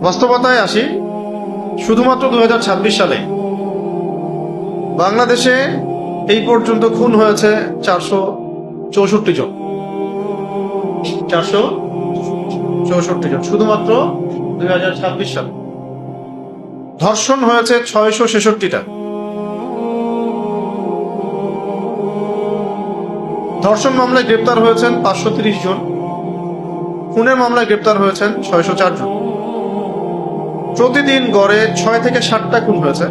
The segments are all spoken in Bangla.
বাস্তবতায় আসি, শুধুমাত্র 2026 সালে বাংলাদেশে এই পর্যন্ত খুন হয়েছে 464 জন। 464 জন শুধুমাত্র 2026 সালে। ধর্ষণ হয়েছে 666টা। ধর্ষণ মামলায় গ্রেপ্তার হয়েছেন 530 জন। খুনের মামলায় গ্রেপ্তার হয়েছেন 604 জন। প্রতিদিন গড়ে 6 থেকে 7টা খুন হয়েছে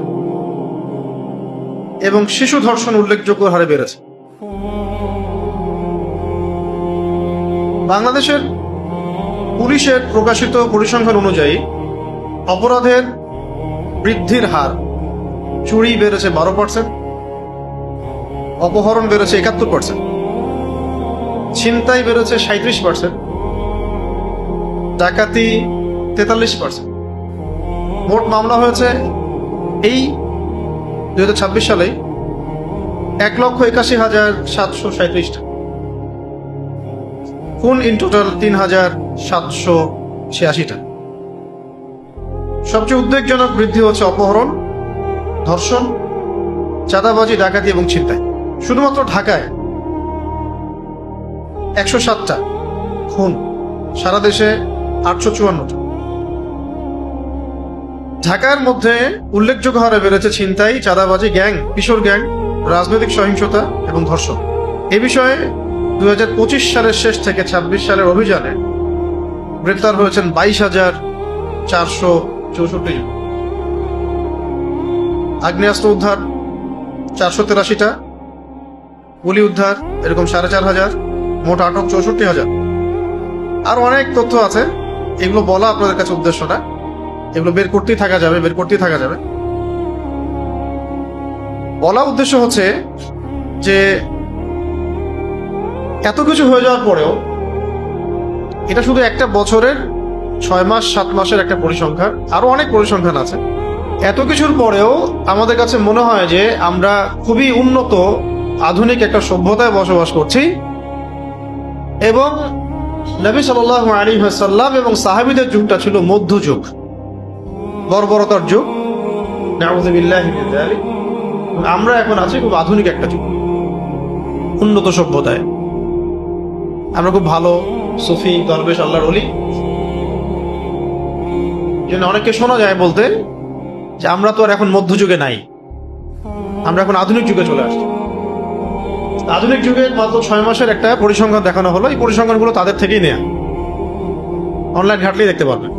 এবং শিশু ধর্ষণ উল্লেখযোগ্য হারে বেড়েছে। বাংলাদেশের পুলিশের প্রকাশিত পরিসংখ্যান অনুযায়ী অপরাধের বৃদ্ধির হার: চুরি বেড়েছে 12%, অপহরণ বেড়েছে 71%, ছিনতাই বেড়েছে 37%, ডাকাতি 43%। মোট মামলা হয়েছে এই 2026 সালে 1,81,737টা। খুন ইন টোটাল 3,786টা। সবচেয়ে উদ্বেগজনক বৃদ্ধি হচ্ছে অপহরণ, ধর্ষণ, চাঁদাবাজি, ডাকাতি এবং ছিনতাই। শুধুমাত্র ঢাকায় 107টা খুন, সারা দেশে 854টা। ঢাকার মধ্যে উল্লেখযোগ্য হারে বেড়েছে ছিনতাই, চাঁদাবাজি, গ্যাং, কিশোর গ্যাং, রাজনৈতিক সহিংসতা এবং ধর্ষণ। এ বিষয়ে 2025 সালের শেষ থেকে 26 সালের অভিযানে গ্রেপ্তার হয়েছেন 22,464 জন। আগ্নেয়াস্ত্র উদ্ধার 483টা, গুলি উদ্ধার এরকম 4,500, মোট আটক 64,000। আর অনেক তথ্য আছে, এগুলো বলা আপনাদের কাছে উদ্দেশ্য না, এগুলো বের করতেই থাকা যাবে। বলা উদ্দেশ্য হচ্ছে যে এত কিছু হয়ে যাওয়ার পরেও, এটা শুধু একটা বছরের 6 মাস 7 মাসের একটা পরিসংখ্যান, আরো অনেক পরিসংখ্যান আছে। এত কিছুর পরেও আমাদের কাছে মনে হয় যে আমরা খুবই উন্নত আধুনিক একটা সভ্যতায় বসবাস করছি এবং নবী সাল্লাল্লাহু আলাইহি ওয়াসাল্লাম এবং সাহাবীদের যুগটা ছিল মধ্যযুগ, বর্বরতার যুগ। নাউযু বিল্লাহি মিন যালিক। আমরা এখন আছি খুব আধুনিক একটা যুগ, উন্নত সভ্যতায়। আমরা খুব ভালো সুফি, দরবেশ, আল্লাহর ওলি। জন্য অনেককে শোনা যায় বলতে যে আমরা তো আর এখন মধ্যযুগে নাই, আমরা এখন আধুনিক যুগে চলে আসছি। আধুনিক যুগে মাত্র 6 মাসের একটা পরিসংখ্যান দেখানো হলো। এই পরিসংখ্যানগুলো তাদের থেকেই নেয়া, অনলাইন ঘাটলেই দেখতে পারবেন।